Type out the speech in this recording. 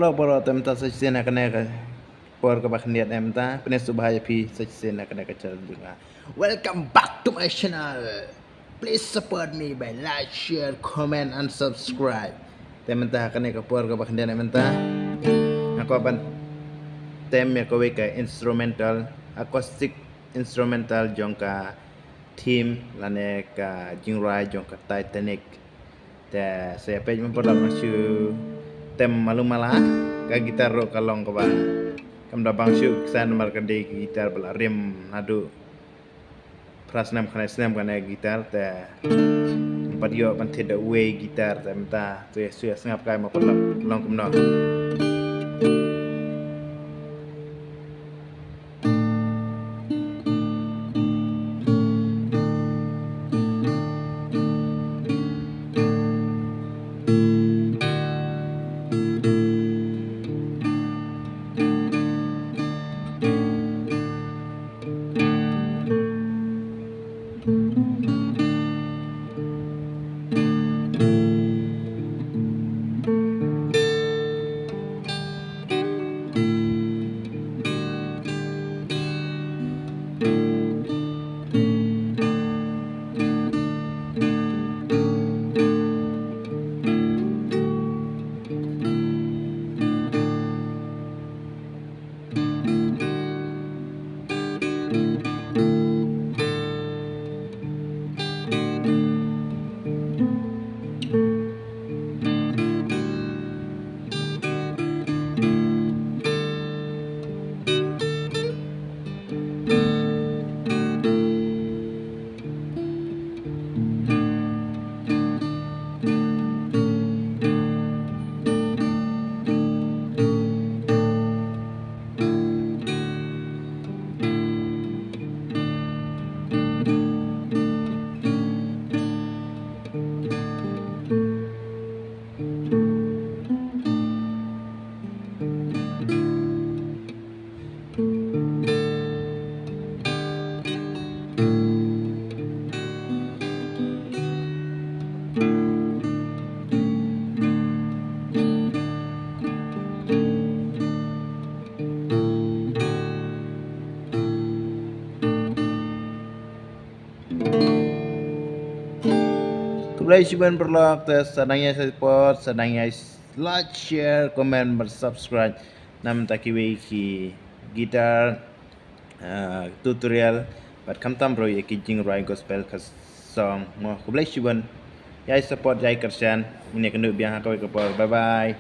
Boro tem ta sejen akan ka por ka bakhniat em ta pene subhaya pi sejen akan ka chal dunga. Welcome back to my channel. Please support me by like, share, comment and subscribe. Tem ta akan ka por ka bakhniat em ta. Aku akan tem ya kowe ka instrumental acoustic instrumental jongka theme lane ka jingrai jongka Titanic. Ta saya page mempodok masu tem malu malah ka gitar ro kalong ka ba kam da bang syuk san mar ka de gitar bala rim nadu prasnam khana snam kana gitar ta empat yo pan theda way gitar ta mta tu su sngap kai ma podok long kum no Kulai cuban berlok tes sedangnya support sedangnya like share komen subscribe nam takiwi ki gitar tutorial but kam tam bro ye ki jing rai gospel ka song mo kulai cuban yai support yai kersan ini kenu biang hakau ke bye bye.